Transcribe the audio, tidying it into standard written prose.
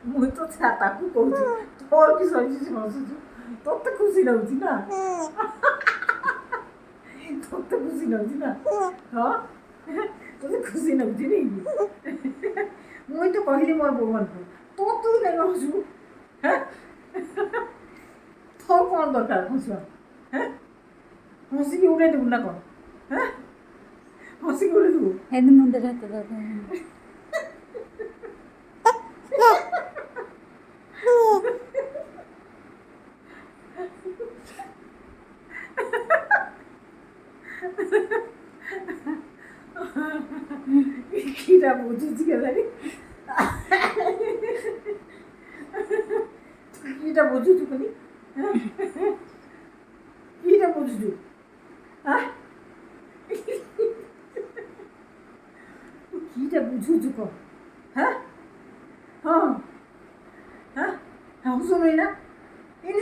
ମୁଁ ତ ତାକୁ କହୁଛି ତୋର କି ସରିଛି ହସୁଛୁ ତୋତେ ଖୁସି ଲାଗୁଛି ନା ତୋତେ ଖୁସି ଲାଗୁଛି ନା ହଁ ତୋତେ ଖୁସି ଲାଗୁଛି ନାଇଁ ମୁଇଁ ତ କହିଲି ମୋର ବୋଉମାନଙ୍କୁ ତୋ ତୁ କାଇଁ ହସୁଛୁ ତୋର କ'ଣ ଦରକାର ହସିବା ହସିକି ଉଡ଼େଇ ଦେବୁ ନା କ'ଣ ହସିକି ଉଡ଼େଇ ଦେବୁ ଏମିତି ମୁଣ୍ଡରେ ହାତ ଦବ କିଟା ବୁଝୁଛି କେଜାଣି କିଟା ବୁଝୁଛୁ କଲି କିଟା ବୁଝୁଛୁ କିଟା ବୁଝୁଛୁ କହ ହଁ ହଁ ହସୁନି ନା ଏଇନେ